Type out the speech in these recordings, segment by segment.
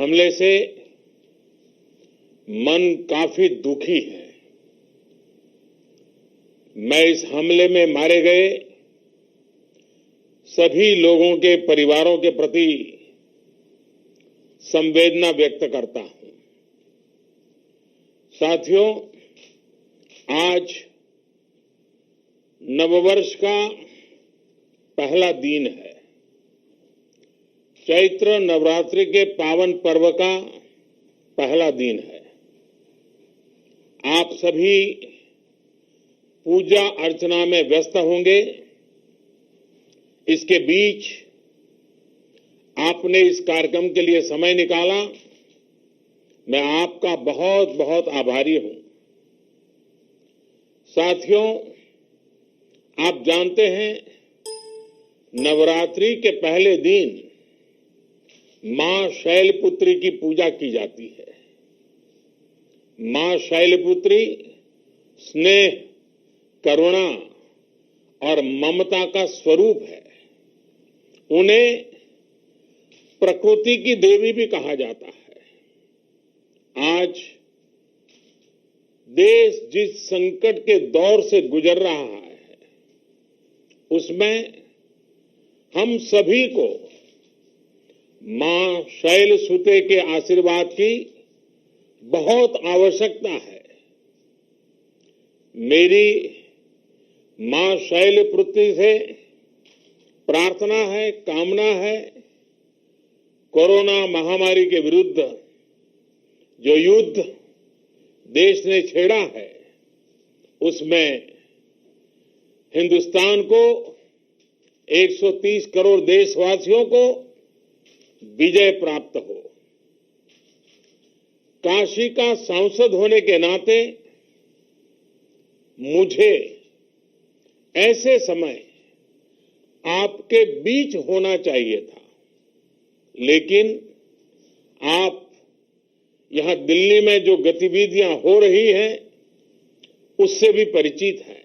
हमले से मन काफी दुखी है। मैं इस हमले में मारे गए सभी लोगों के परिवारों के प्रति संवेदना व्यक्त करता हूं। साथियों, आज नववर्ष का पहला दिन है। चैत्र नवरात्रि के पावन पर्व का पहला दिन है। आप सभी पूजा अर्चना में व्यस्त होंगे। इसके बीच आपने इस कार्यक्रम के लिए समय निकाला, मैं आपका बहुत बहुत आभारी हूं। साथियों, आप जानते हैं नवरात्रि के पहले दिन मां शैलपुत्री की पूजा की जाती है। मां शैलपुत्री स्नेह, करुणा और ममता का स्वरूप है। उन्हें प्रकृति की देवी भी कहा जाता है। आज देश जिस संकट के दौर से गुजर रहा है, उसमें हम सभी को मां शैलसुते के आशीर्वाद की बहुत आवश्यकता है। मेरी मां शैलपुत्री से प्रार्थना है, कामना है, कोरोना महामारी के विरुद्ध जो युद्ध देश ने छेड़ा है, उसमें हिंदुस्तान को 130 करोड़ देशवासियों को विजय प्राप्त हो। काशी का सांसद होने के नाते मुझे ऐसे समय आपके बीच होना चाहिए था, लेकिन आप यहां दिल्ली में जो गतिविधियां हो रही हैं, उससे भी परिचित हैं।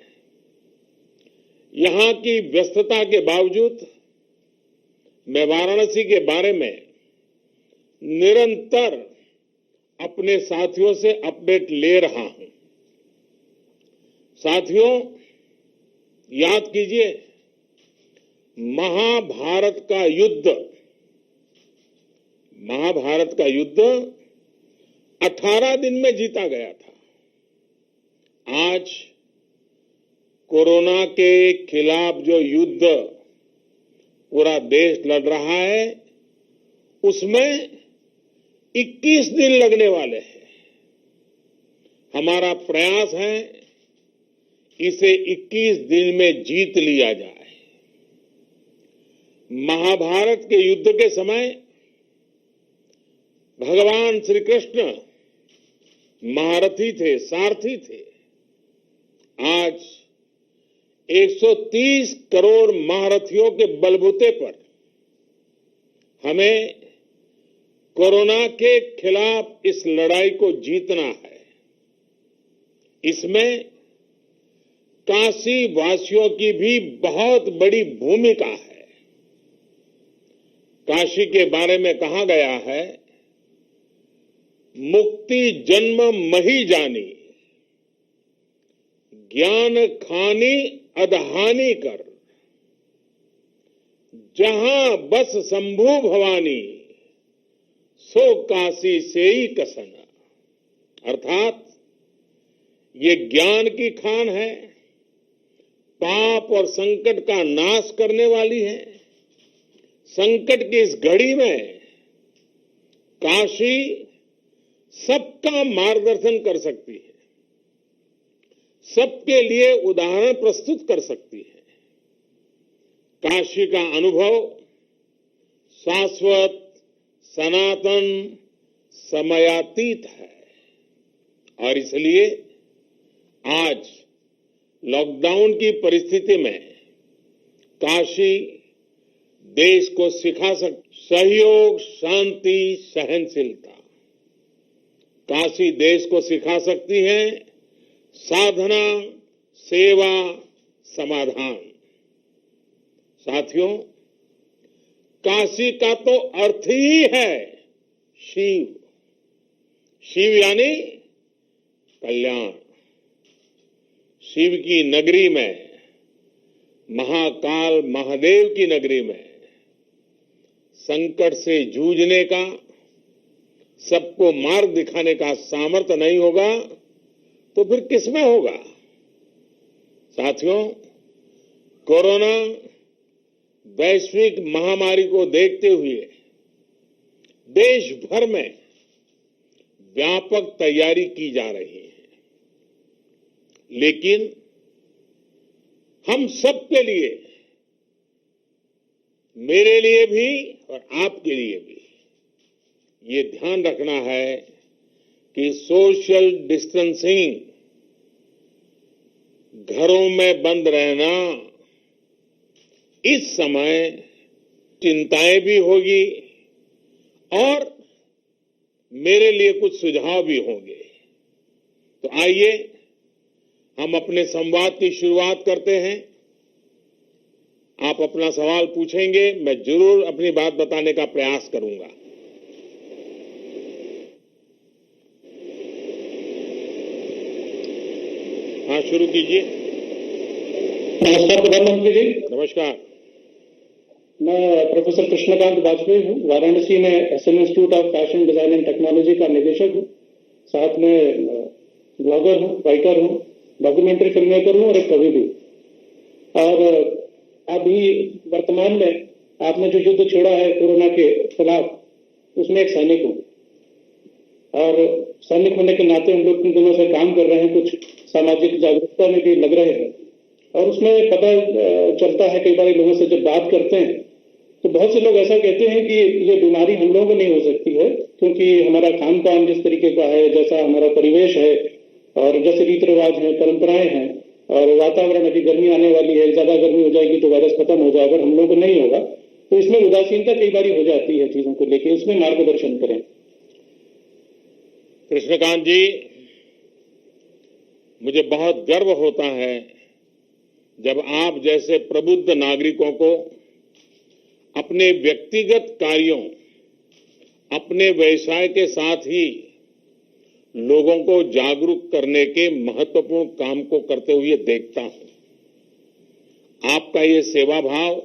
यहां की व्यस्तता के बावजूद मैं वाराणसी के बारे में निरंतर अपने साथियों से अपडेट ले रहा हूं। साथियों, याद कीजिए, महाभारत का युद्ध 18 दिन में जीता गया था। आज कोरोना के खिलाफ जो युद्ध पूरा देश लड़ रहा है, उसमें 21 दिन लगने वाले हैं। हमारा प्रयास है इसे 21 दिन में जीत लिया जाए। महाभारत के युद्ध के समय भगवान श्री कृष्ण महारथी थे, सारथी थे। आज 130 करोड़ महारथियों के बलबूते पर हमें कोरोना के खिलाफ इस लड़ाई को जीतना है। इसमें काशी वासियों की भी बहुत बड़ी भूमिका है। काशी के बारे में कहा गया है, मुक्ति जन्म मही जानी, ज्ञान खानी अदहानी कर, जहां बस शंभु भवानी, सो काशी से ही कसन। अर्थात ये ज्ञान की खान है, पाप और संकट का नाश करने वाली है। संकट की इस घड़ी में काशी सबका मार्गदर्शन कर सकती है, सबके लिए उदाहरण प्रस्तुत कर सकती है। काशी का अनुभव शाश्वत, सनातन, समयातीत है और इसलिए आज लॉकडाउन की परिस्थिति में काशी देश को सिखा सहयोग, शांति, सहनशीलता। काशी देश को सिखा सकती है साधना, सेवा, समाधान। साथियों, काशी का तो अर्थ ही है शिव, शिव यानी कल्याण। शिव की नगरी में, महाकाल महादेव की नगरी में संकट से जूझने का, सबको मार्ग दिखाने का सामर्थ्य नहीं होगा तो फिर किसमें होगा? साथियों, कोरोना वैश्विक महामारी को देखते हुए देश भर में व्यापक तैयारी की जा रही है, लेकिन हम सबके लिए, मेरे लिए भी और आपके लिए भी ये ध्यान रखना है कि सोशल डिस्टेंसिंग, घरों में बंद रहना, इस समय चिंताएं भी होगी और मेरे लिए कुछ सुझाव भी होंगे। तो आइए हम अपने संवाद की शुरुआत करते हैं। आप अपना सवाल पूछेंगे, मैं जरूर अपनी बात बताने का प्रयास करूंगा। हाँ, शुरू कीजिए। नमस्कार प्रधानमंत्री जी। नमस्कार। मैं प्रोफेसर कृष्णकांत वाजपेयी हूँ। वाराणसी में SM institute of fashion design and technology का निदेशक हूँ। साथ में ब्लॉगर हूँ, राइटर हूँ, डॉक्यूमेंट्री फिल्म मेकर हूँ और एक कवि भी। और अभी वर्तमान में आपने जो युद्ध छेड़ा है कोरोना के खिलाफ, उसमें एक सैनिक हूँ और सैनिक होने के नाते हम लोग इन दिनों से काम कर रहे हैं, कुछ सामाजिक जागरूकता में भी लग रहे हैं। और उसमें पता चलता है, कई बार लोगों से जब बात करते हैं तो बहुत से लोग ऐसा कहते हैं कि ये बीमारी हम लोगों को नहीं हो सकती है, क्योंकि हमारा खान पान जिस तरीके का है, जैसा हमारा परिवेश है और जैसे रीति रिवाज है, परंपराएं हैं, और वातावरण, अभी गर्मी आने वाली है, ज्यादा गर्मी हो जाएगी तो वायरस खत्म हो जाएगा, हम लोगों को नहीं होगा। तो इसमें उदासीनता कई बार हो जाती है चीजों को लेकर, इसमें मार्गदर्शन करें। कृष्णकांत जी, मुझे बहुत गर्व होता है जब आप जैसे प्रबुद्ध नागरिकों को अपने व्यक्तिगत कार्यों, अपने व्यवसाय के साथ ही लोगों को जागरूक करने के महत्वपूर्ण काम को करते हुए देखता हूं। आपका ये सेवा भाव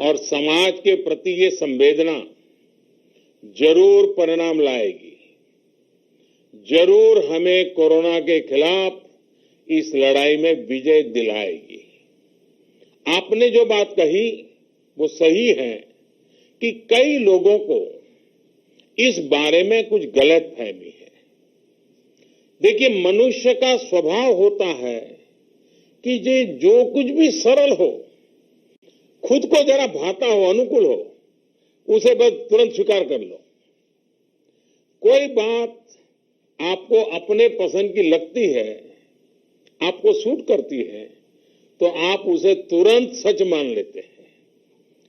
और समाज के प्रति ये संवेदना जरूर परिणाम लाएगी, जरूर हमें कोरोना के खिलाफ इस लड़ाई में विजय दिलाएगी। आपने जो बात कही वो सही है कि कई लोगों को इस बारे में कुछ गलत फहमी है। देखिए, मनुष्य का स्वभाव होता है कि जो कुछ भी सरल हो, खुद को जरा भाता हो, अनुकूल हो, उसे बस तुरंत स्वीकार कर लो। कोई बात आपको अपने पसंद की लगती है, आपको सूट करती है, तो आप उसे तुरंत सच मान लेते हैं।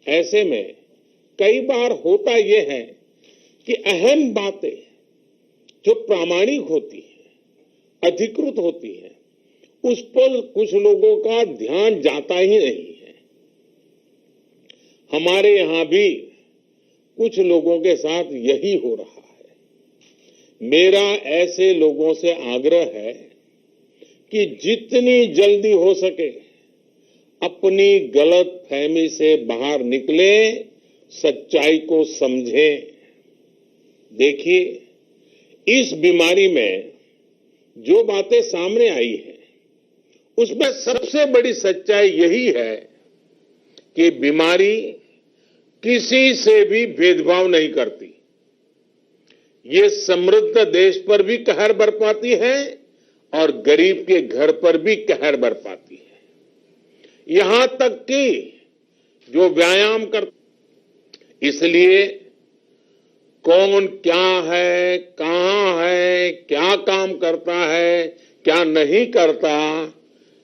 ऐसे में कई बार होता यह है कि अहम बातें जो प्रामाणिक होती है, अधिकृत होती है, उस पर कुछ लोगों का ध्यान जाता ही नहीं है। हमारे यहां भी कुछ लोगों के साथ यही हो रहा है। मेरा ऐसे लोगों से आग्रह है कि जितनी जल्दी हो सके अपनी गलत फहमी से बाहर निकले, सच्चाई को समझें। देखिए, इस बीमारी में जो बातें सामने आई हैं, उसमें सबसे बड़ी सच्चाई यही है कि बीमारी किसी से भी भेदभाव नहीं करती। ये समृद्ध देश पर भी कहर बरपाती है और गरीब के घर पर भी कहर बरपाती है। यहां तक कि जो व्यायाम कर, इसलिए कौन क्या है, कहां है, क्या काम करता है, क्या नहीं करता,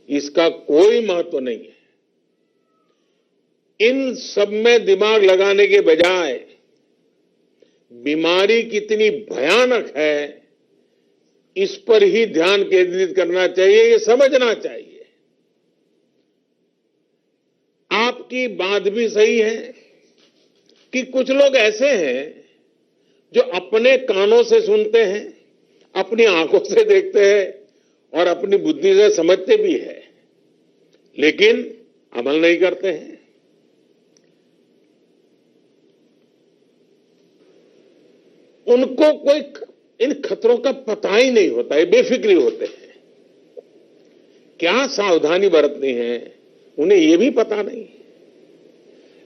इसका कोई महत्व नहीं है। इन सब में दिमाग लगाने के बजाय बीमारी कितनी भयानक है, इस पर ही ध्यान केंद्रित करना चाहिए, ये समझना चाहिए। आपकी बात भी सही है कि कुछ लोग ऐसे हैं, जो अपने कानों से सुनते हैं, अपनी आंखों से देखते हैं और अपनी बुद्धि से समझते भी हैं, लेकिन अमल नहीं करते हैं। उनको कोई इन खतरों का पता ही नहीं होता है, बेफिक्री होते हैं। क्या सावधानी बरतनी है उन्हें ये भी पता नहीं,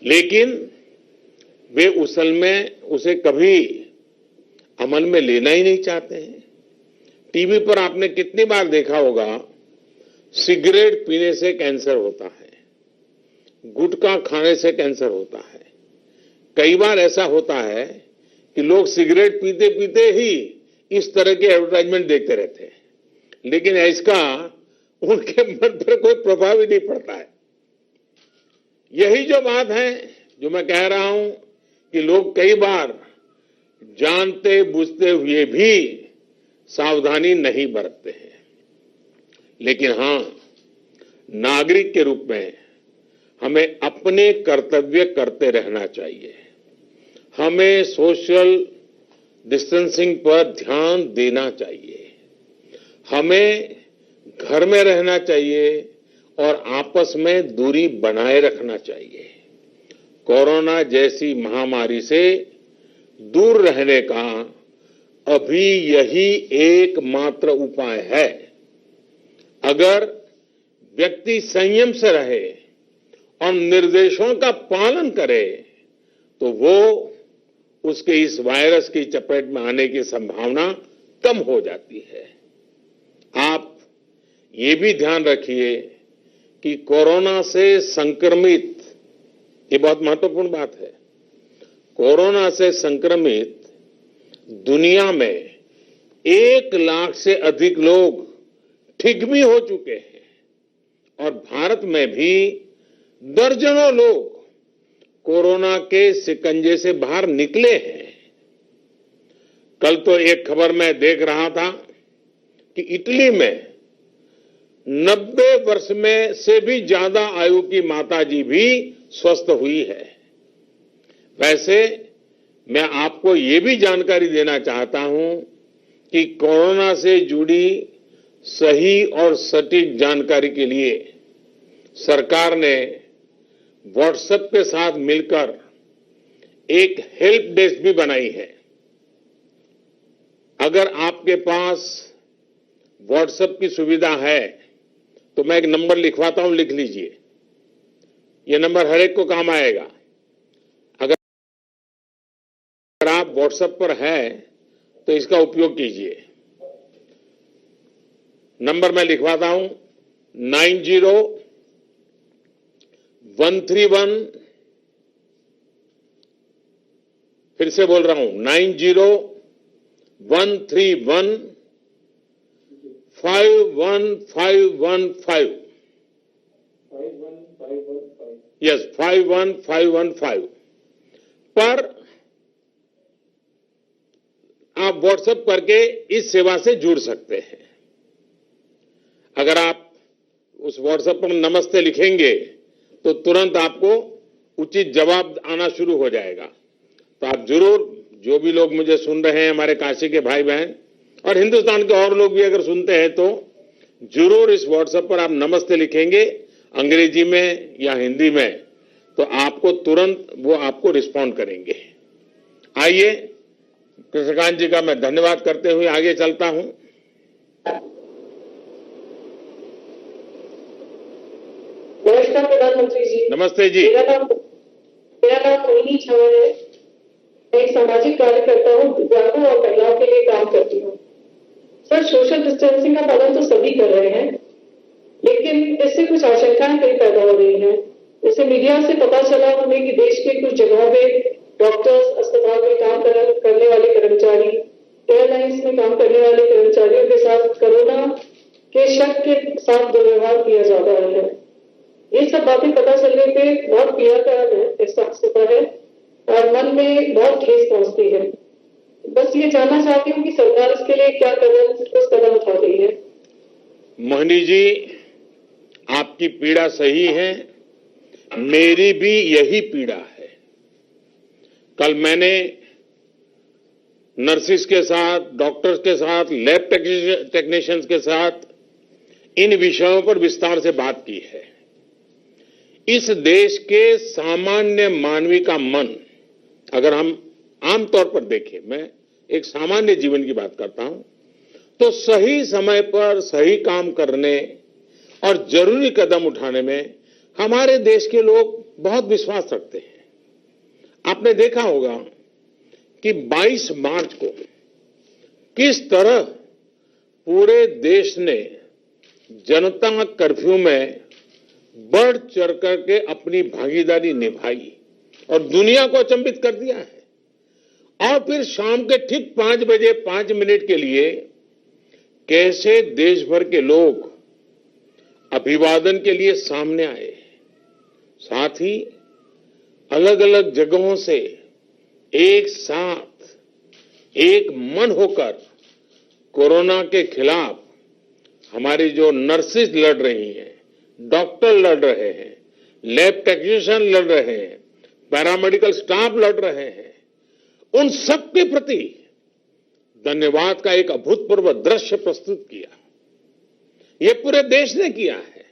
लेकिन वे उसे कभी अमल में लेना ही नहीं चाहते हैं। टीवी पर आपने कितनी बार देखा होगा, सिगरेट पीने से कैंसर होता है, गुटखा खाने से कैंसर होता है। कई बार ऐसा होता है कि लोग सिगरेट पीते पीते ही इस तरह के एडवर्टाइजमेंट देखते रहते हैं, लेकिन इसका उनके मन पर कोई प्रभाव ही नहीं पड़ता है। यही जो बात है जो मैं कह रहा हूं कि लोग कई बार जानते बुझते हुए भी सावधानी नहीं बरतते हैं। लेकिन हां, नागरिक के रूप में हमें अपने कर्तव्य करते रहना चाहिए। हमें सोशल डिस्टेंसिंग पर ध्यान देना चाहिए। हमें घर में रहना चाहिए और आपस में दूरी बनाए रखना चाहिए। कोरोना जैसी महामारी से दूर रहने का अभी यही एकमात्र उपाय है। अगर व्यक्ति संयम से रहे और निर्देशों का पालन करे तो वो उसके इस वायरस की चपेट में आने की संभावना कम हो जाती है। आप ये भी ध्यान रखिए कि कोरोना से संक्रमित, ये बहुत महत्वपूर्ण बात है, कोरोना से संक्रमित दुनिया में 1 लाख से अधिक लोग ठीक भी हो चुके हैं और भारत में भी दर्जनों लोग कोरोना के शिकंजे से बाहर निकले हैं। कल तो एक खबर मैं देख रहा था कि इटली में 90 वर्ष में से भी ज्यादा आयु की माताजी भी स्वस्थ हुई है। वैसे मैं आपको ये भी जानकारी देना चाहता हूं कि कोरोना से जुड़ी सही और सटीक जानकारी के लिए सरकार ने व्हाट्सएप के साथ मिलकर एक हेल्प डेस्क भी बनाई है। अगर आपके पास व्हाट्सएप की सुविधा है तो मैं एक नंबर लिखवाता हूं, लिख लीजिए। यह नंबर हर एक को काम आएगा। अगर आप व्हाट्सएप पर है तो इसका उपयोग कीजिए। नंबर मैं लिखवाता हूं, 90-131, फिर से बोल रहा हूं, 90-131-51515। यस, 51515 पर आप व्हाट्सएप करके इस सेवा से जुड़ सकते हैं। अगर आप उस व्हाट्सएप पर नमस्ते लिखेंगे तो तुरंत आपको उचित जवाब आना शुरू हो जाएगा। तो आप जरूर, जो भी लोग मुझे सुन रहे हैं, हमारे काशी के भाई बहन और हिंदुस्तान के और लोग भी अगर सुनते हैं तो जरूर इस व्हाट्सएप पर आप नमस्ते लिखेंगे, अंग्रेजी में या हिंदी में, तो आपको तुरंत वो आपको रिस्पॉन्ड करेंगे। आइए, कृष्णकांत जी का मैं धन्यवाद करते हुए आगे चलता हूं। नमस्कार प्रधानमंत्री जी। नमस्ते जी। मेरा नाम मोहिनी छावर है। मैं एक सामाजिक कार्यकर्ता हूँ, दिव्यांगों और महिलाओं के लिए काम करती हूँ। सर, सोशल डिस्टेंसिंग का पालन तो सभी कर रहे हैं, लेकिन इससे कुछ आशंकाएं कई पैदा हो रही हैं। जैसे मीडिया से पता चला हमें कि देश के कुछ जगहों पे डॉक्टर्स, अस्पताल में काम करने वाले कर्मचारी, एयरलाइंस में काम करने वाले कर्मचारियों के साथ कोरोना के शक के साथ दुर्व्यवहार किया जा रहा है। ये सब बातें पता चलने पे बहुत पीड़ा का एहसास होता है और मन में बहुत ठेस पहुंचती है। बस ये जानना चाहती हूँ कि सरकार इसके लिए क्या कदम उठा रही है। मोहिनी जी, आपकी पीड़ा सही है, मेरी भी यही पीड़ा है। कल मैंने नर्सिस के साथ, डॉक्टर्स के साथ, लैब टेक्नीशियंस के साथ इन विषयों पर विस्तार से बात की है। इस देश के सामान्य मानवी का मन, अगर हम आमतौर पर देखें, मैं एक सामान्य जीवन की बात करता हूं, तो सही समय पर सही काम करने और जरूरी कदम उठाने में हमारे देश के लोग बहुत विश्वास रखते हैं। आपने देखा होगा कि 22 मार्च को किस तरह पूरे देश ने जनता कर्फ्यू में बढ़ चढ़ करके अपनी भागीदारी निभाई और दुनिया को अचंभित कर दिया है। और फिर शाम के ठीक 5 बजे 5 मिनट के लिए कैसे देश भर के लोग अभिवादन के लिए सामने आए, साथ ही अलग अलग जगहों से एक साथ एक मन होकर कोरोना के खिलाफ हमारी जो नर्सेस लड़ रही हैं, डॉक्टर लड़ रहे हैं, लैब टेक्नीशियन लड़ रहे हैं, पैरामेडिकल स्टाफ लड़ रहे हैं, उन सब के प्रति धन्यवाद का एक अभूतपूर्व दृश्य प्रस्तुत किया। यह पूरे देश ने किया है।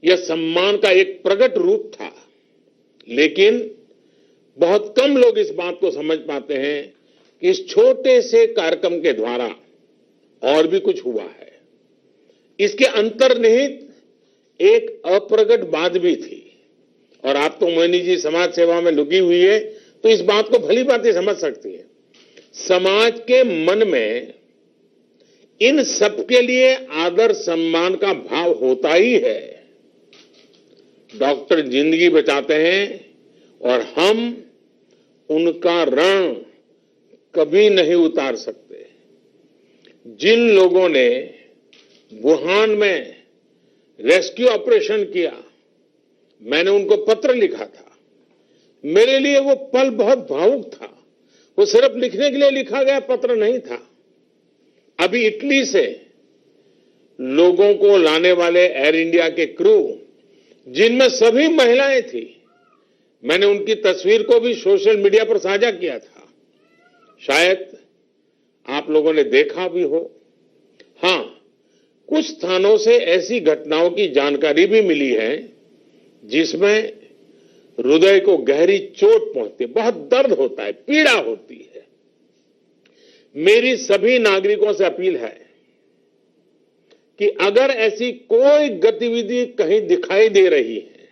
यह सम्मान का एक प्रकट रूप था, लेकिन बहुत कम लोग इस बात को समझ पाते हैं कि इस छोटे से कार्यक्रम के द्वारा और भी कुछ हुआ है। इसके अंतर्निहित एक अप्रगट बात भी थी। और आप तो मोहिनी जी समाज सेवा में लुकी हुई है, तो इस बात को भली बात समझ सकती है। समाज के मन में इन सबके लिए आदर सम्मान का भाव होता ही है। डॉक्टर जिंदगी बचाते हैं और हम उनका ऋण कभी नहीं उतार सकते। जिन लोगों ने वुहान में रेस्क्यू ऑपरेशन किया, मैंने उनको पत्र लिखा था। मेरे लिए वो पल बहुत भावुक था। वो सिर्फ लिखने के लिए लिखा गया पत्र नहीं था। अभी इटली से लोगों को लाने वाले एयर इंडिया के क्रू, जिनमें सभी महिलाएं थी, मैंने उनकी तस्वीर को भी सोशल मीडिया पर साझा किया था। शायद आप लोगों ने देखा भी हो। हां, कुछ स्थानों से ऐसी घटनाओं की जानकारी भी मिली है जिसमें हृदय को गहरी चोट पहुंचती है, बहुत दर्द होता है, पीड़ा होती है। मेरी सभी नागरिकों से अपील है कि अगर ऐसी कोई गतिविधि कहीं दिखाई दे रही है,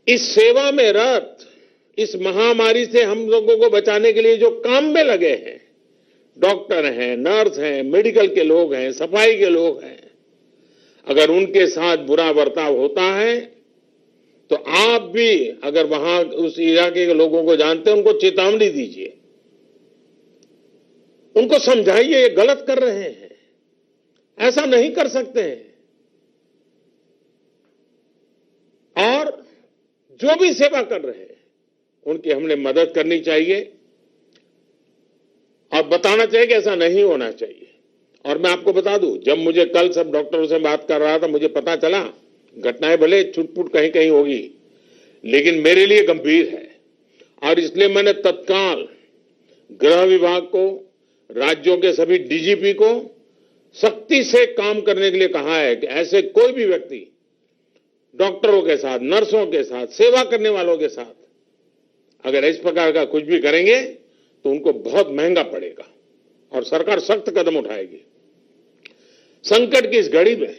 इस सेवा में रत, इस महामारी से हम लोगों को बचाने के लिए जो काम में लगे हैं, डॉक्टर हैं, नर्स हैं, मेडिकल के लोग हैं, सफाई के लोग हैं, अगर उनके साथ बुरा बर्ताव होता है तो आप भी अगर वहां उस इलाके के लोगों को जानते हैं, उनको चेतावनी दीजिए, उनको समझाइए ये गलत कर रहे हैं, ऐसा नहीं कर सकते हैं। और जो भी सेवा कर रहे हैं उनकी हमने मदद करनी चाहिए और बताना चाहिए कि ऐसा नहीं होना चाहिए। और मैं आपको बता दूं, जब मुझे कल सब डॉक्टरों से बात कर रहा था, मुझे पता चला घटनाएं भले छुटपुट कहीं कहीं होगी, लेकिन मेरे लिए गंभीर है। और इसलिए मैंने तत्काल गृह विभाग को, राज्यों के सभी डीजीपी को सख्ती से काम करने के लिए कहा है कि ऐसे कोई भी व्यक्ति डॉक्टरों के साथ, नर्सों के साथ, सेवा करने वालों के साथ अगर इस प्रकार का कुछ भी करेंगे तो उनको बहुत महंगा पड़ेगा और सरकार सख्त कदम उठाएगी। संकट की इस घड़ी में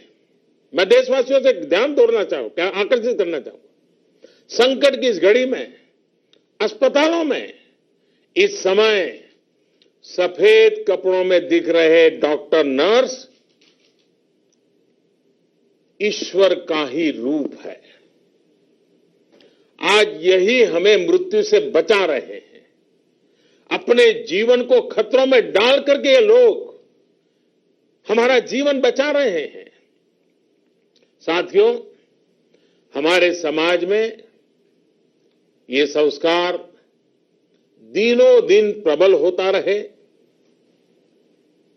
मैं देशवासियों से ध्यान दोहराना चाहूंगा, आकर्षित करना चाहूंगा। संकट की इस घड़ी में अस्पतालों में इस समय सफेद कपड़ों में दिख रहे डॉक्टर, नर्स ईश्वर का ही रूप है। आज यही हमें मृत्यु से बचा रहे हैं। अपने जीवन को खतरों में डाल करके ये लोग हमारा जीवन बचा रहे हैं। साथियों, हमारे समाज में ये संस्कार दिनों दिन प्रबल होता रहे।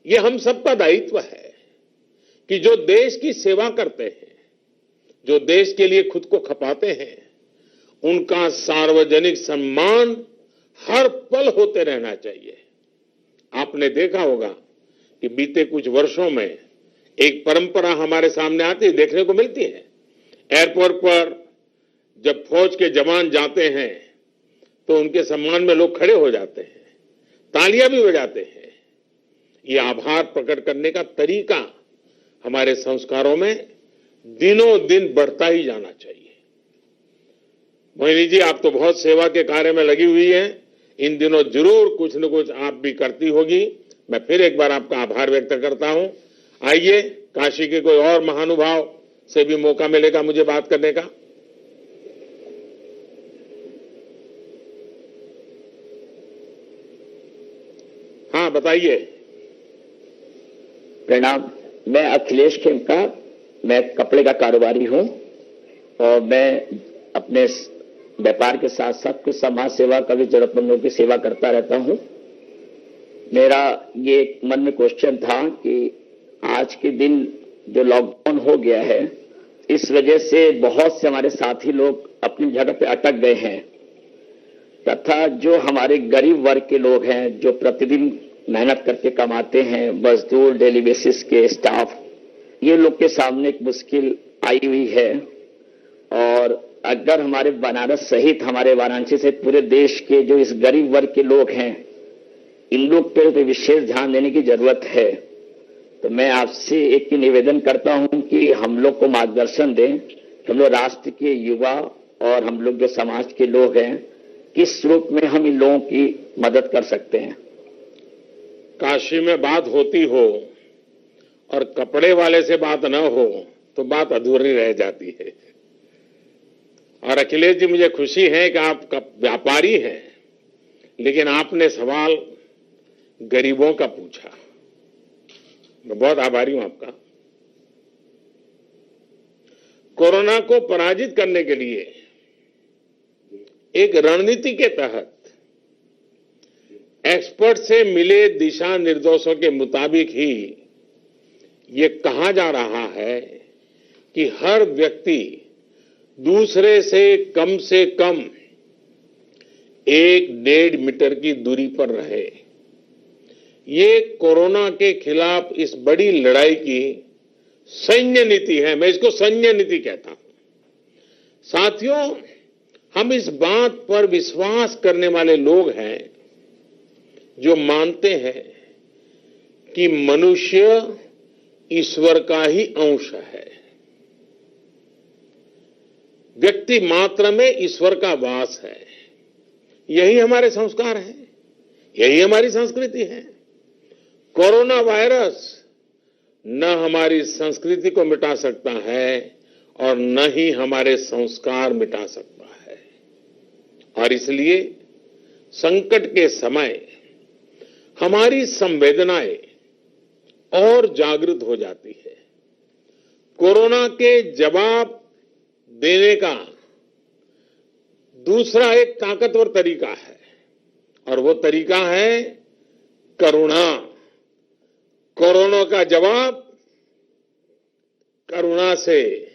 ये हम सबका दायित्व है कि जो देश की सेवा करते हैं, जो देश के लिए खुद को खपाते हैं, उनका सार्वजनिक सम्मान हर पल होते रहना चाहिए। आपने देखा होगा कि बीते कुछ वर्षों में एक परंपरा हमारे सामने आती देखने को मिलती है। एयरपोर्ट पर जब फौज के जवान जाते हैं तो उनके सम्मान में लोग खड़े हो जाते हैं, तालियां भी बजाते हैं। ये आभार प्रकट करने का तरीका हमारे संस्कारों में दिनों दिन बढ़ता ही जाना चाहिए। मोहिनी जी, आप तो बहुत सेवा के कार्य में लगी हुई हैं। इन दिनों जरूर कुछ न कुछ आप भी करती होगी। मैं फिर एक बार आपका आभार व्यक्त करता हूं। आइए, काशी के कोई और महानुभाव से भी मौका मिलेगा मुझे बात करने का। हाँ, बताइए। प्रणाम, मैं अखिलेश खेमका, मैं कपड़े का कारोबारी हूं और मैं अपने व्यापार के साथ साथ कुछ समाज सेवा का भी जरूरतमंदों की सेवा करता रहता हूं। मेरा ये मन में क्वेश्चन था कि आज के दिन जो लॉकडाउन हो गया है, इस वजह से बहुत से हमारे साथी लोग अपनी जगह पे अटक गए हैं तथा जो हमारे गरीब वर्ग के लोग हैं, जो प्रतिदिन मेहनत करके कमाते हैं, मजदूर, डेली बेसिस के स्टाफ, ये लोग के सामने एक मुश्किल आई हुई है। और अगर हमारे बनारस सहित हमारे वाराणसी से पूरे देश के जो इस गरीब वर्ग के लोग हैं, इन लोग पे विशेष ध्यान देने की जरूरत है। तो मैं आपसे एक ही निवेदन करता हूं कि हम लोग को मार्गदर्शन दें। हम लोग राष्ट्र के युवा और हम लोग जो समाज के लोग हैं, किस रूप में हम इन लोगों की मदद कर सकते हैं। काशी में बात होती हो और कपड़े वाले से बात न हो तो बात अधूरी रह जाती है। और अखिलेश जी, मुझे खुशी है कि आप व्यापारी हैं, लेकिन आपने सवाल गरीबों का पूछा। मैं बहुत आभारी हूं आपका। कोरोना को पराजित करने के लिए एक रणनीति के तहत एक्सपर्ट से मिले दिशा निर्देशों के मुताबिक ही ये कहा जा रहा है कि हर व्यक्ति दूसरे से कम 1-1.5 मीटर की दूरी पर रहे। ये कोरोना के खिलाफ इस बड़ी लड़ाई की सैन्य नीति है। मैं इसको सैन्य नीति कहता हूं। साथियों, हम इस बात पर विश्वास करने वाले लोग हैं जो मानते हैं कि मनुष्य ईश्वर का ही अंश है। व्यक्ति मात्र में ईश्वर का वास है। यही हमारे संस्कार हैं, यही हमारी संस्कृति है। कोरोना वायरस न हमारी संस्कृति को मिटा सकता है और न ही हमारे संस्कार मिटा सकता है। और इसलिए संकट के समय हमारी संवेदनाएं और जागृत हो जाती है। कोरोना के जवाब देने का दूसरा एक ताकतवर तरीका है और वो तरीका है करुणा। कोरोना का जवाब करुणा से।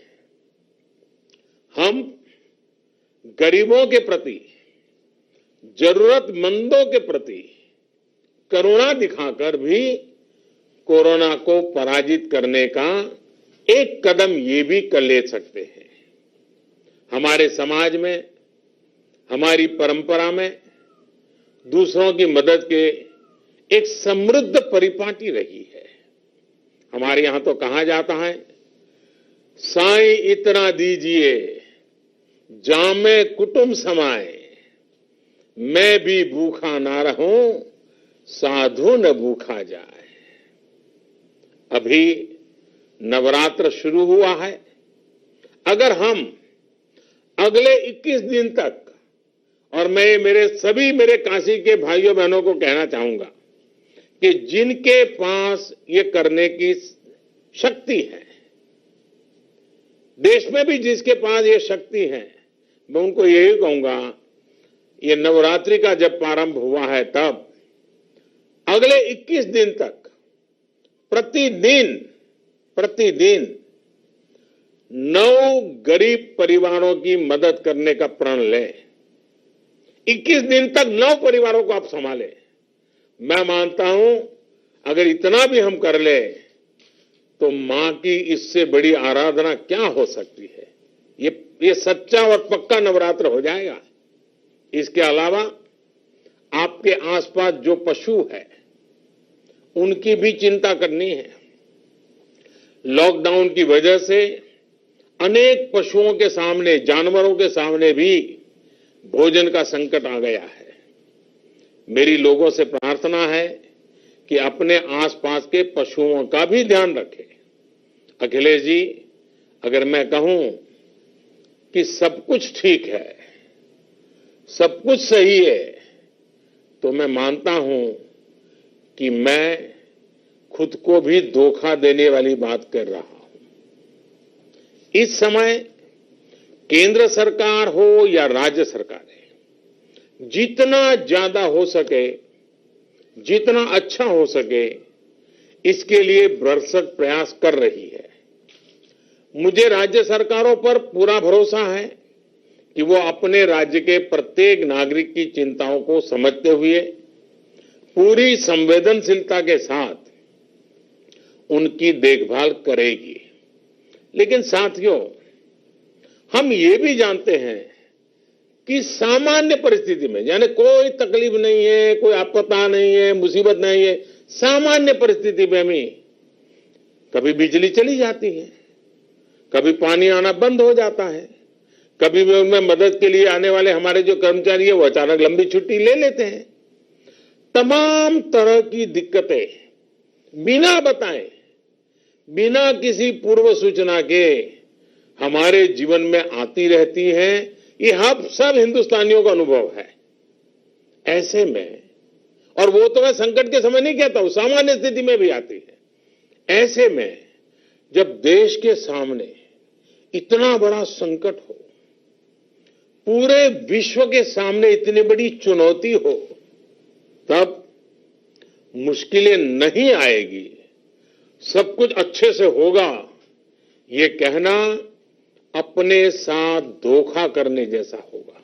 हम गरीबों के प्रति, जरूरतमंदों के प्रति करुणा दिखाकर भी कोरोना को पराजित करने का एक कदम ये भी कर ले सकते हैं। हमारे समाज में, हमारी परंपरा में दूसरों की मदद के एक समृद्ध परिपाटी रही है। हमारे यहां तो कहा जाता है, साईं इतना दीजिए जामे कुटुंब समाए, मैं भी भूखा ना रहूं साधु न भूखा जाए। अभी नवरात्र शुरू हुआ है। अगर हम अगले 21 दिन तक, और मैं मेरे काशी के भाइयों बहनों को कहना चाहूंगा कि जिनके पास ये करने की शक्ति है, देश में भी जिसके पास ये शक्ति है, मैं उनको यही कहूंगा, ये नवरात्रि का जब प्रारंभ हुआ है तब अगले 21 दिन तक प्रतिदिन 9 गरीब परिवारों की मदद करने का प्रण लें। 21 दिन तक 9 परिवारों को आप संभाले। मैं मानता हूं अगर इतना भी हम कर ले तो मां की इससे बड़ी आराधना क्या हो सकती है। ये सच्चा और पक्का नवरात्र हो जाएगा। इसके अलावा आपके आसपास जो पशु है उनकी भी चिंता करनी है। लॉकडाउन की वजह से अनेक पशुओं के सामने, जानवरों के सामने भी भोजन का संकट आ गया है। मेरी लोगों से प्रार्थना है कि अपने आसपास के पशुओं का भी ध्यान रखें। अखिलेश जी, अगर मैं कहूं कि सब कुछ ठीक है, सब कुछ सही है, तो मैं मानता हूं कि मैं खुद को भी धोखा देने वाली बात कर रहा हूं। इस समय केंद्र सरकार हो या राज्य सरकारें, जितना ज्यादा हो सके, जितना अच्छा हो सके, इसके लिए भरसक प्रयास कर रही है। मुझे राज्य सरकारों पर पूरा भरोसा है कि वो अपने राज्य के प्रत्येक नागरिक की चिंताओं को समझते हुए पूरी संवेदनशीलता के साथ उनकी देखभाल करेगी। लेकिन साथियों, हम ये भी जानते हैं कि सामान्य परिस्थिति में, यानी कोई तकलीफ नहीं है, कोई आपदा नहीं है, मुसीबत नहीं है, सामान्य परिस्थिति में भी कभी बिजली चली जाती है, कभी पानी आना बंद हो जाता है, कभी उनमें मदद के लिए आने वाले हमारे जो कर्मचारी है वो अचानक लंबी छुट्टी ले लेते हैं। तमाम तरह की दिक्कतें बिना बताए, बिना किसी पूर्व सूचना के हमारे जीवन में आती रहती हैं। ये हम सब हिंदुस्तानियों का अनुभव है। ऐसे में, और वो तो मैं संकट के समय नहीं कहता हूं, सामान्य स्थिति में भी आती है। ऐसे में जब देश के सामने इतना बड़ा संकट हो, पूरे विश्व के सामने इतनी बड़ी चुनौती हो, तब मुश्किलें नहीं आएगी, सब कुछ अच्छे से होगा, ये कहना अपने साथ धोखा करने जैसा होगा।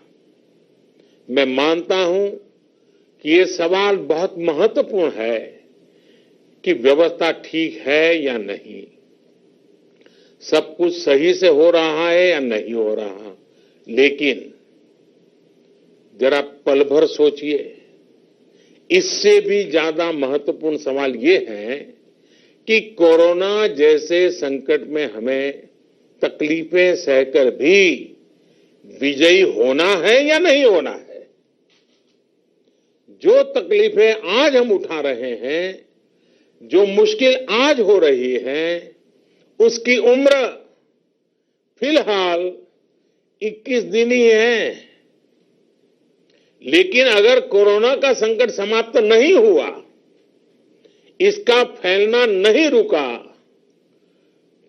मैं मानता हूं कि ये सवाल बहुत महत्वपूर्ण है कि व्यवस्था ठीक है या नहीं, सब कुछ सही से हो रहा है या नहीं हो रहा। लेकिन जरा पल भर सोचिए, इससे भी ज्यादा महत्वपूर्ण सवाल ये है कि कोरोना जैसे संकट में हमें तकलीफें सहकर भी विजयी होना है या नहीं होना है। जो तकलीफें आज हम उठा रहे हैं, जो मुश्किल आज हो रही है, उसकी उम्र फिलहाल 21 दिन ही है। लेकिन अगर कोरोना का संकट समाप्त नहीं हुआ, इसका फैलना नहीं रुका,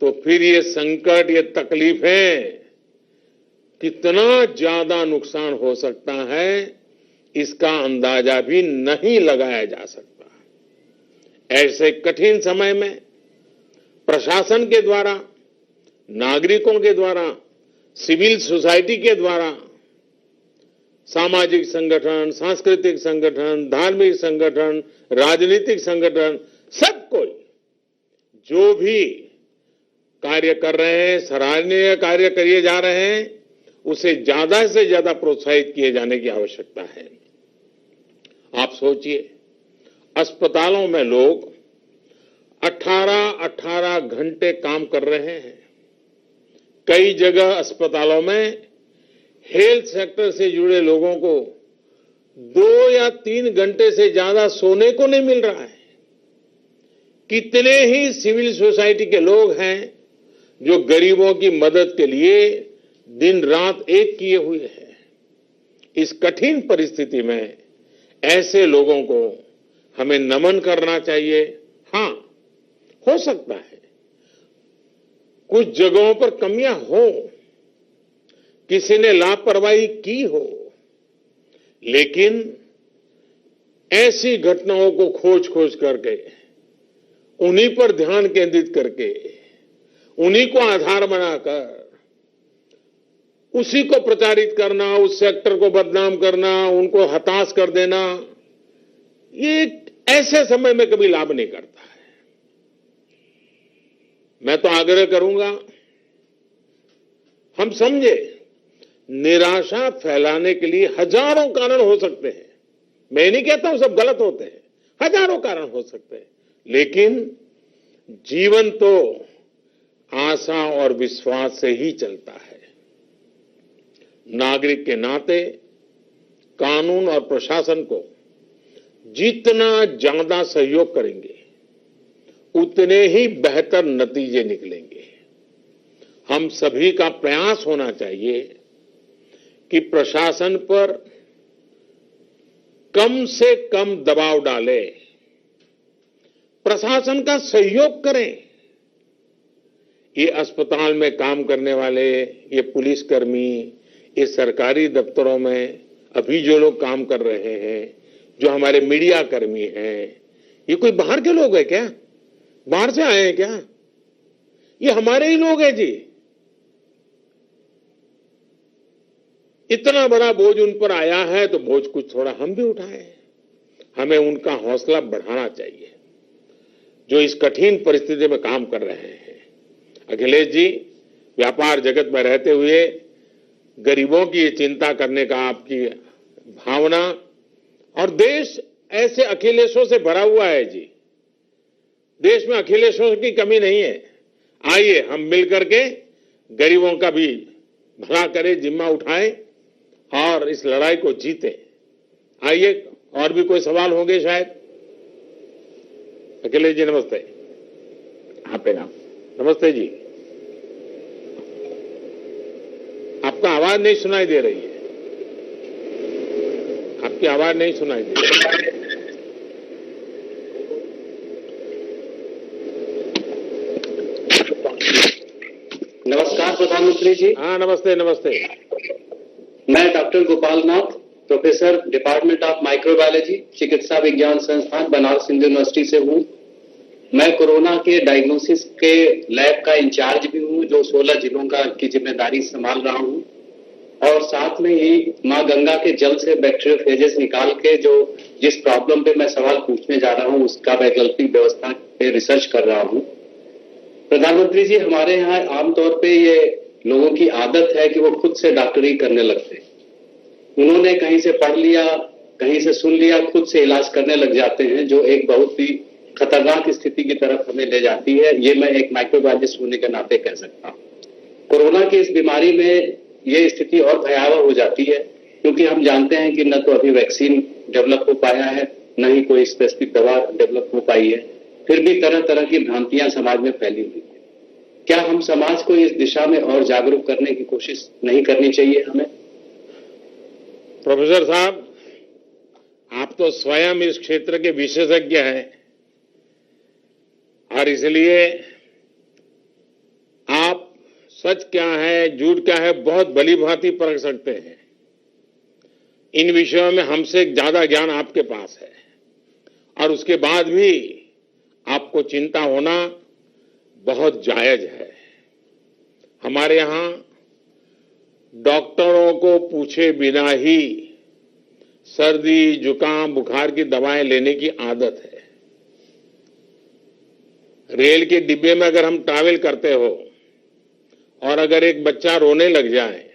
तो फिर ये संकट, ये तकलीफें कितना ज्यादा नुकसान हो सकता है, इसका अंदाजा भी नहीं लगाया जा सकता। ऐसे कठिन समय में प्रशासन के द्वारा, नागरिकों के द्वारा, सिविल सोसाइटी के द्वारा, सामाजिक संगठन, सांस्कृतिक संगठन, धार्मिक संगठन, राजनीतिक संगठन, सब कोई जो भी कार्य कर रहे हैं, सराहनीय कार्य किए जा रहे हैं, उसे ज्यादा से ज्यादा प्रोत्साहित किए जाने की आवश्यकता है। आप सोचिए, अस्पतालों में लोग 18-18 घंटे काम कर रहे हैं। कई जगह अस्पतालों में हेल्थ सेक्टर से जुड़े लोगों को 2 या 3 घंटे से ज्यादा सोने को नहीं मिल रहा है। कितने ही सिविल सोसाइटी के लोग हैं जो गरीबों की मदद के लिए दिन रात एक किए हुए हैं। इस कठिन परिस्थिति में ऐसे लोगों को हमें नमन करना चाहिए। हां, हो सकता है कुछ जगहों पर कमियां हो, किसी ने लापरवाही की हो, लेकिन ऐसी घटनाओं को खोज खोज करके, उन्हीं पर ध्यान केंद्रित करके, उन्हीं को आधार बनाकर उसी को प्रचारित करना, उस सेक्टर को बदनाम करना, उनको हताश कर देना, ये ऐसे समय में कभी लाभ नहीं करता है। मैं तो आग्रह करूंगा, हम समझे निराशा फैलाने के लिए हजारों कारण हो सकते हैं। मैं नहीं कहता हूं सब गलत होते हैं, हजारों कारण हो सकते हैं, लेकिन जीवन तो आशा और विश्वास से ही चलता है। नागरिक के नाते कानून और प्रशासन को जितना ज्यादा सहयोग करेंगे, उतने ही बेहतर नतीजे निकलेंगे। हम सभी का प्रयास होना चाहिए कि प्रशासन पर कम से कम दबाव डालें, प्रशासन का सहयोग करें। ये अस्पताल में काम करने वाले, ये पुलिसकर्मी, ये सरकारी दफ्तरों में अभी जो लोग काम कर रहे हैं, जो हमारे मीडिया कर्मी हैं, ये कोई बाहर के लोग हैं क्या? बाहर से आए हैं क्या? ये हमारे ही लोग हैं जी। इतना बड़ा बोझ उन पर आया है तो बोझ कुछ थोड़ा हम भी उठाएं। हमें उनका हौसला बढ़ाना चाहिए जो इस कठिन परिस्थिति में काम कर रहे हैं। अखिलेश जी, व्यापार जगत में रहते हुए गरीबों की चिंता करने का आपकी भावना, और देश ऐसे अखिलेशों से भरा हुआ है जी। देश में अखिलेशों की कमी नहीं है। आइए हम मिलकर के गरीबों का भी भला करें, जिम्मा उठाएं और इस लड़ाई को जीतें। आइए, और भी कोई सवाल होंगे शायद। अखिलेश जी नमस्ते। हाँ प्रणाम। नमस्ते जी। आपका आवाज नहीं सुनाई दे रही है, आपकी आवाज नहीं सुनाई दे रही है। नमस्कार प्रधानमंत्री जी। हाँ नमस्ते नमस्ते। मैं doctor Gopal Nath, professor department of microbiology, चिकित्सा विज्ञान संस्थान बनारस हिंदू यूनिवर्सिटी से हूँ। मैं कोरोना के डायग्नोसिस के लैब का इंचार्ज भी हूँ, जो 16 जिलों की जिम्मेदारी संभाल रहा हूँ, और साथ में ही माँ गंगा के जल से बैक्टीरियोफेजेस निकाल के जो जिस प्रॉब्लम पे मैं सवाल पूछने जा रहा हूँ उसका वैकल्पिक व्यवस्था पे रिसर्च कर रहा हूँ। प्रधानमंत्री जी, हमारे यहाँ आमतौर पे ये लोगों की आदत है कि वो खुद से डॉक्टरी करने लगते हैं। उन्होंने कहीं से पढ़ लिया, कहीं से सुन लिया, खुद से इलाज करने लग जाते हैं, जो एक बहुत ही खतरनाक स्थिति की तरफ हमें ले जाती है। ये मैं एक माइक्रोबायोलॉजिस्ट होने के नाते कह सकता हूँ। कोरोना की इस बीमारी में ये स्थिति और भयावह हो जाती है, क्योंकि हम जानते हैं कि न तो अभी वैक्सीन डेवलप हो पाया है, न ही कोई स्पेसिफिक दवा डेवलप हो पाई है। फिर भी तरह तरह की भ्रांतियां समाज में फैली हुई है। क्या हम समाज को इस दिशा में और जागरूक करने की कोशिश नहीं करनी चाहिए हमें? प्रोफेसर साहब, आप तो स्वयं इस क्षेत्र के विशेषज्ञ हैं और इसलिए आप सच क्या है, झूठ क्या है, बहुत भली भांति परख सकते हैं। इन विषयों में हमसे ज्यादा ज्ञान आपके पास है, और उसके बाद भी आपको चिंता होना बहुत जायज है। हमारे यहां डॉक्टरों को पूछे बिना ही सर्दी, जुकाम, बुखार की दवाएं लेने की आदत है। रेल के डिब्बे में अगर हम ट्रैवल करते हो और अगर एक बच्चा रोने लग जाए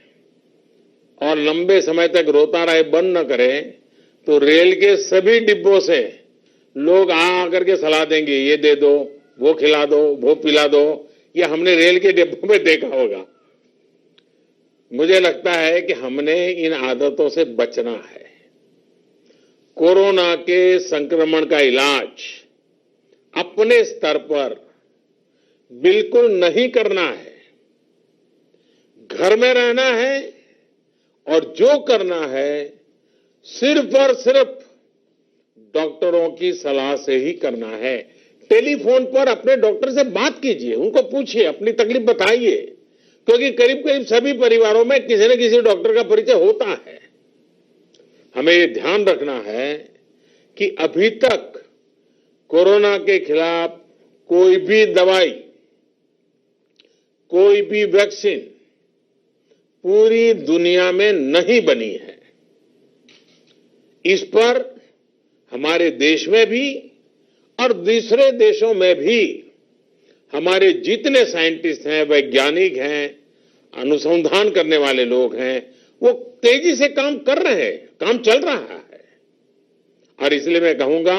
और लंबे समय तक रोता रहे, बंद न करे, तो रेल के सभी डिब्बों से लोग आकर के सलाह देंगे, ये दे दो, वो खिला दो, वो पिला दो। ये हमने रेल के डिब्बों में देखा होगा। मुझे लगता है कि हमने इन आदतों से बचना है। कोरोना के संक्रमण का इलाज अपने स्तर पर बिल्कुल नहीं करना है। घर में रहना है और जो करना है सिर्फ और सिर्फ डॉक्टरों की सलाह से ही करना है। टेलीफोन पर अपने डॉक्टर से बात कीजिए, उनको पूछिए, अपनी तकलीफ बताइए, क्योंकि करीब करीब सभी परिवारों में किसी न किसी डॉक्टर का परिचय होता है। हमें ये ध्यान रखना है कि अभी तक कोरोना के खिलाफ कोई भी दवाई, कोई भी वैक्सीन पूरी दुनिया में नहीं बनी है। इस पर हमारे देश में भी और दूसरे देशों में भी हमारे जितने साइंटिस्ट हैं, वैज्ञानिक हैं, अनुसंधान करने वाले लोग हैं, वो तेजी से काम कर रहे हैं, काम चल रहा है। और इसलिए मैं कहूंगा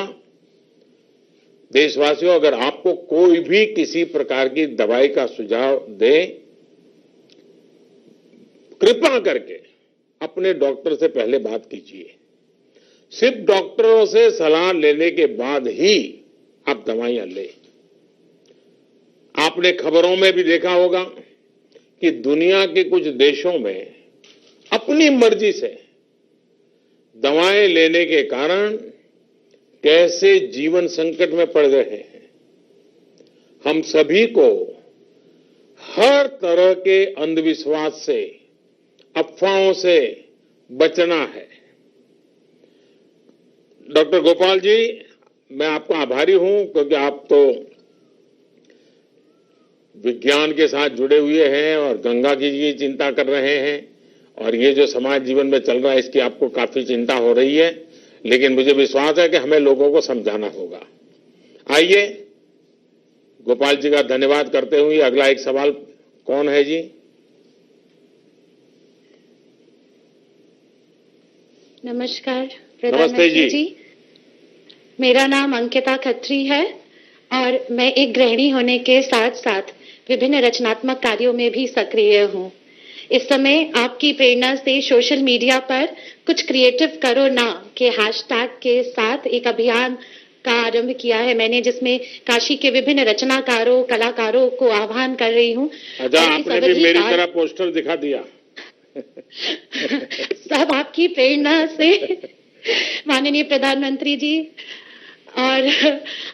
देशवासियों, अगर आपको कोई भी किसी प्रकार की दवाई का सुझाव दे, कृपा करके अपने डॉक्टर से पहले बात कीजिए। सिर्फ डॉक्टरों से सलाह लेने के बाद ही आप दवाइयां लें। आपने खबरों में भी देखा होगा कि दुनिया के कुछ देशों में अपनी मर्जी से दवाएं लेने के कारण कैसे जीवन संकट में पड़ रहे हैं। हम सभी को हर तरह के अंधविश्वास से, अफवाहों से बचना है। डॉक्टर गोपाल जी, मैं आपका आभारी हूं क्योंकि आप तो विज्ञान के साथ जुड़े हुए हैं और गंगा की चिंता कर रहे हैं, और ये जो समाज जीवन में चल रहा है इसकी आपको काफी चिंता हो रही है, लेकिन मुझे विश्वास है कि हमें लोगों को समझाना होगा। आइए, गोपाल जी का धन्यवाद करते हुए अगला एक सवाल कौन है जी? नमस्कार नमस्ते प्रधानमंत्री जी। जी, मेरा नाम अंकिता खत्री है और मैं एक गृहिणी होने के साथ साथ विभिन्न रचनात्मक कार्यों में भी सक्रिय हूँ। इस समय आपकी प्रेरणा से सोशल मीडिया पर कुछ क्रिएटिव करो ना के हैशटैग के साथ एक अभियान का आरंभ किया है मैंने, जिसमें काशी के विभिन्न रचनाकारों, कलाकारों को आह्वान कर रही हूँ। अच्छा, आपने भी मेरी तरह पोस्टर दिखा दिया। सब आपकी प्रेरणा से माननीय प्रधानमंत्री जी, और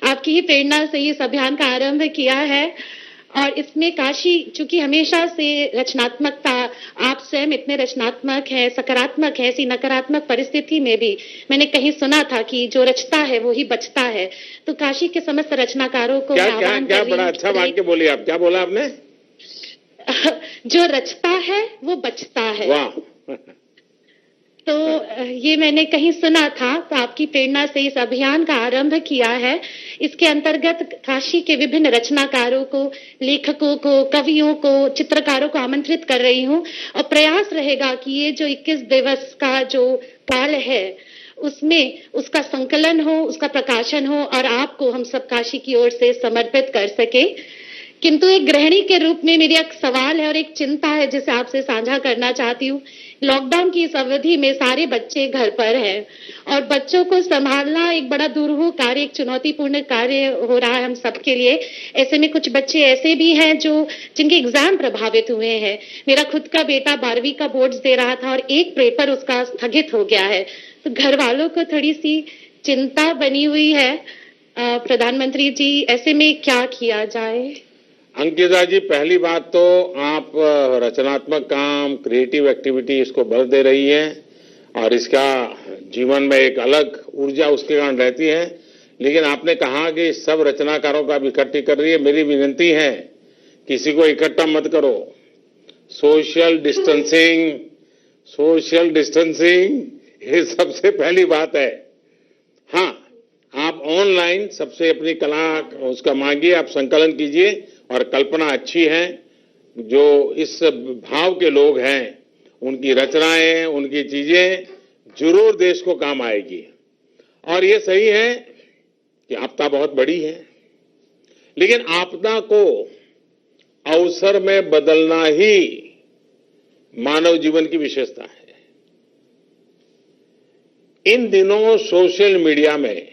आपकी ही प्रेरणा से इस अभियान का आरंभ किया है। और इसमें काशी, चूंकि हमेशा से रचनात्मकता, आप स्वयं इतने रचनात्मक है, सकारात्मक है, ऐसी नकारात्मक परिस्थिति में भी मैंने कहीं सुना था कि जो रचता है वो ही बचता है। तो काशी के समस्त रचनाकारों को क्या क्या क्या बड़ा अच्छा वाक्य बोली आप। क्या बोला आपने? जो रचता है वो बचता है। वाह। तो ये मैंने कहीं सुना था, तो आपकी प्रेरणा से इस अभियान का आरंभ किया है। इसके अंतर्गत काशी के विभिन्न रचनाकारों को, लेखकों को, कवियों को, चित्रकारों को आमंत्रित कर रही हूँ, और प्रयास रहेगा कि ये जो 21 दिवस का जो काल है उसमें उसका संकलन हो, उसका प्रकाशन हो और आपको हम सब काशी की ओर से समर्पित कर सके। किंतु एक गृहिणी के रूप में मेरी एक सवाल है और एक चिंता है जिसे आपसे साझा करना चाहती हूँ। लॉकडाउन की इस अवधि में सारे बच्चे घर पर हैं और बच्चों को संभालना एक बड़ा दुरूह कार्य, एक चुनौतीपूर्ण कार्य हो रहा है हम सबके लिए। ऐसे में कुछ बच्चे ऐसे भी हैं जिनके एग्जाम प्रभावित हुए हैं। मेरा खुद का बेटा 12वीं का बोर्ड्स दे रहा था और एक पेपर उसका स्थगित हो गया है। तो घर वालों को थोड़ी सी चिंता बनी हुई है। प्रधानमंत्री जी, ऐसे में क्या किया जाए? अंकिता जी, पहली बात तो आप रचनात्मक काम, क्रिएटिव एक्टिविटी इसको बल दे रही हैं और इसका जीवन में एक अलग ऊर्जा उसके कारण रहती है। लेकिन आपने कहा कि सब रचनाकारों का भी इकट्ठी कर रही है। मेरी विनती है, किसी को इकट्ठा मत करो। सोशल डिस्टेंसिंग ये सबसे पहली बात है। हाँ, आप ऑनलाइन सबसे अपनी कला उसका मांगिए, आप संकलन कीजिए और कल्पना अच्छी है। जो इस भाव के लोग हैं उनकी रचनाएं, उनकी चीजें जरूर देश को काम आएगी। और ये सही है कि आपदा बहुत बड़ी है, लेकिन आपदा को अवसर में बदलना ही मानव जीवन की विशेषता है। इन दिनों सोशल मीडिया में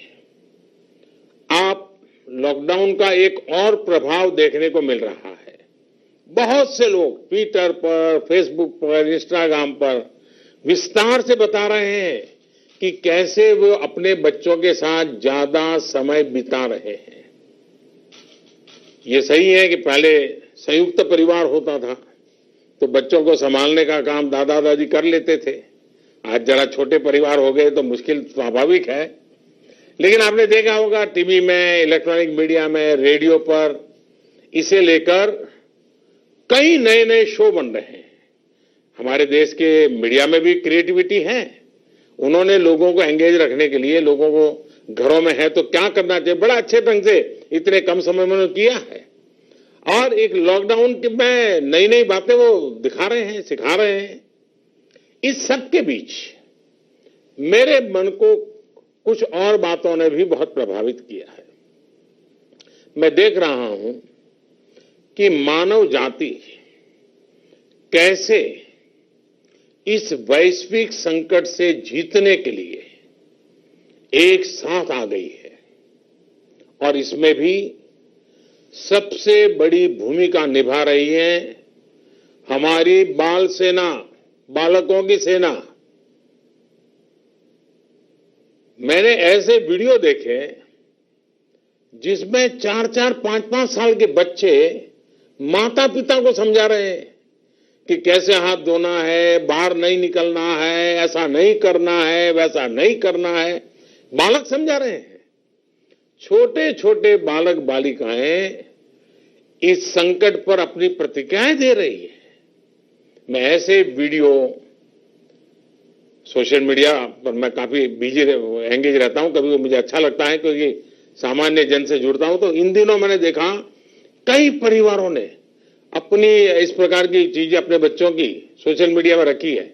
आप लॉकडाउन का एक और प्रभाव देखने को मिल रहा है। बहुत से लोग ट्विटर पर, फेसबुक पर, इंस्टाग्राम पर विस्तार से बता रहे हैं कि कैसे वो अपने बच्चों के साथ ज्यादा समय बिता रहे हैं। ये सही है कि पहले संयुक्त परिवार होता था तो बच्चों को संभालने का काम दादा दादी कर लेते थे। आज जरा छोटे परिवार हो गए तो मुश्किल स्वाभाविक है। लेकिन आपने देखा होगा टीवी में, इलेक्ट्रॉनिक मीडिया में, रेडियो पर इसे लेकर कई नए नए शो बन रहे हैं। हमारे देश के मीडिया में भी क्रिएटिविटी है। उन्होंने लोगों को एंगेज रखने के लिए, लोगों को घरों में है तो क्या करना चाहिए, बड़ा अच्छे ढंग से इतने कम समय में उन्होंने किया है। और एक लॉकडाउन में नई नई बातें वो दिखा रहे हैं, सिखा रहे हैं। इस सब के बीच मेरे मन को कुछ और बातों ने भी बहुत प्रभावित किया है। मैं देख रहा हूं कि मानव जाति कैसे इस वैश्विक संकट से जीतने के लिए एक साथ आ गई है, और इसमें भी सबसे बड़ी भूमिका निभा रही है हमारी बाल सेना, बालकों की सेना। मैंने ऐसे वीडियो देखे जिसमें 4-4, 5-5 साल के बच्चे माता पिता को समझा रहे हैं कि कैसे हाथ धोना है, बाहर नहीं निकलना है, ऐसा नहीं करना है, वैसा नहीं करना है। बालक समझा रहे हैं। छोटे छोटे बालक बालिकाएं इस संकट पर अपनी प्रतिक्रियाएं दे रही है। मैं ऐसे वीडियो सोशल मीडिया पर मैं काफी बिजी एंगेज रहता हूं, कभी मुझे अच्छा लगता है क्योंकि सामान्य जन से जुड़ता हूं। तो इन दिनों मैंने देखा कई परिवारों ने अपनी इस प्रकार की चीजें अपने बच्चों की सोशल मीडिया पर रखी है,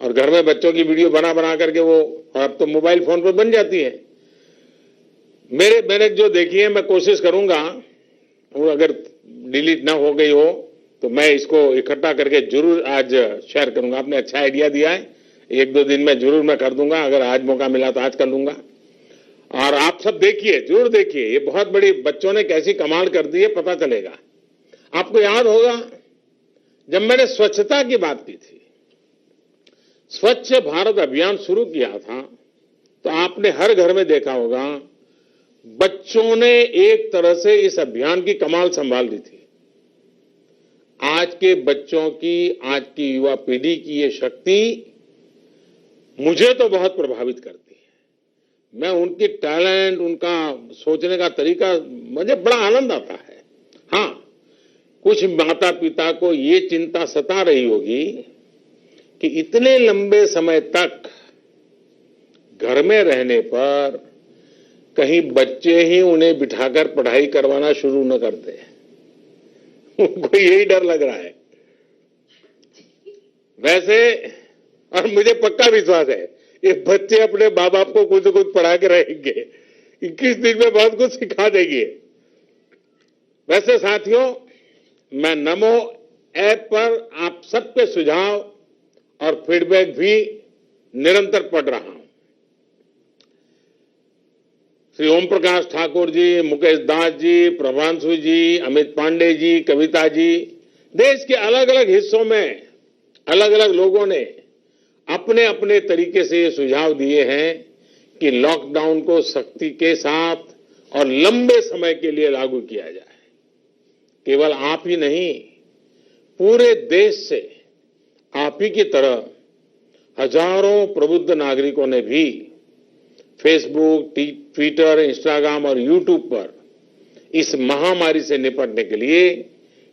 और घर में बच्चों की वीडियो बना बना करके वो अब तो मोबाइल फोन पर बन जाती है। मैंने जो देखी है, मैं कोशिश करूंगा, और अगर डिलीट ना हो गई हो तो मैं इसको इकट्ठा करके जरूर आज शेयर करूंगा। आपने अच्छा आइडिया दिया है, 1-2 दिन में जरूर मैं कर दूंगा। अगर आज मौका मिला तो आज कर लूंगा। और आप सब देखिए, जरूर देखिए, ये बहुत बड़ी बच्चों ने कैसी कमाल कर दी है, पता चलेगा। आपको याद होगा जब मैंने स्वच्छता की बात की थी, स्वच्छ भारत अभियान शुरू किया था, तो आपने हर घर में देखा होगा बच्चों ने एक तरह से इस अभियान की कमाल संभाल ली थी। आज के बच्चों की, आज की युवा पीढ़ी की ये शक्ति मुझे तो बहुत प्रभावित करती है। मैं उनकी टैलेंट, उनका सोचने का तरीका, मुझे बड़ा आनंद आता है। हाँ, कुछ माता पिता को ये चिंता सता रही होगी कि इतने लंबे समय तक घर में रहने पर कहीं बच्चे ही उन्हें बिठाकर पढ़ाई करवाना शुरू न कर दे। उनको यही डर लग रहा है। वैसे, और मुझे पक्का विश्वास है ये बच्चे अपने माँ बाप को कुछ न कुछ पढ़ा के रहेंगे। 21 दिन में बहुत कुछ सिखा देंगे। वैसे साथियों, मैं नमो ऐप पर आप सबके सुझाव और फीडबैक भी निरंतर पढ़ रहा हूं। श्री ओम प्रकाश ठाकुर जी, मुकेश दास जी, प्रभांशु जी, अमित पांडे जी, कविता जी, देश के अलग अलग हिस्सों में अलग अलग लोगों ने अपने अपने तरीके से ये सुझाव दिए हैं कि लॉकडाउन को सख्ती के साथ और लंबे समय के लिए लागू किया जाए। केवल आप ही नहीं, पूरे देश से आप ही की तरह हजारों प्रबुद्ध नागरिकों ने भी फेसबुक, ट्विटर, इंस्टाग्राम और यूट्यूब पर इस महामारी से निपटने के लिए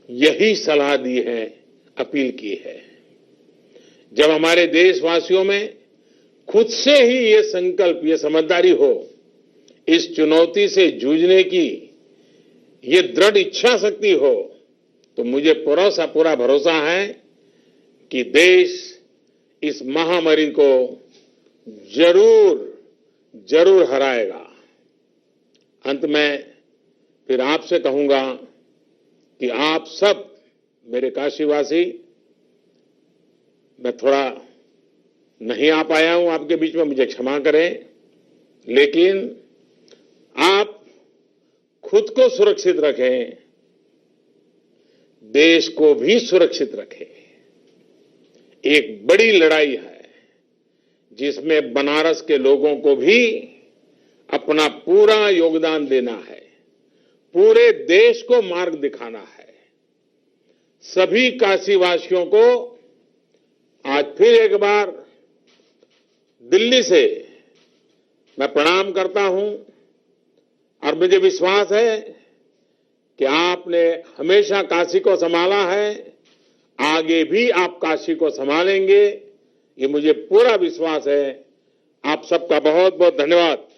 यही सलाह दी है, अपील की है। जब हमारे देशवासियों में खुद से ही ये संकल्प, ये समझदारी हो, इस चुनौती से जूझने की ये दृढ़ इच्छा शक्ति हो, तो मुझे पूरा भरोसा है कि देश इस महामारी को जरूर हराएगा। अंत में फिर आपसे कहूंगा कि आप सब मेरे काशीवासी, मैं थोड़ा नहीं आ पाया हूं आपके बीच में, मुझे क्षमा करें, लेकिन आप खुद को सुरक्षित रखें, देश को भी सुरक्षित रखें। एक बड़ी लड़ाई है जिसमें बनारस के लोगों को भी अपना पूरा योगदान देना है, पूरे देश को मार्ग दिखाना है। सभी काशीवासियों को आज फिर एक बार दिल्ली से मैं प्रणाम करता हूं, और मुझे विश्वास है कि आपने हमेशा काशी को संभाला है, आगे भी आप काशी को संभालेंगे, ये मुझे पूरा विश्वास है। आप सबका बहुत बहुत धन्यवाद।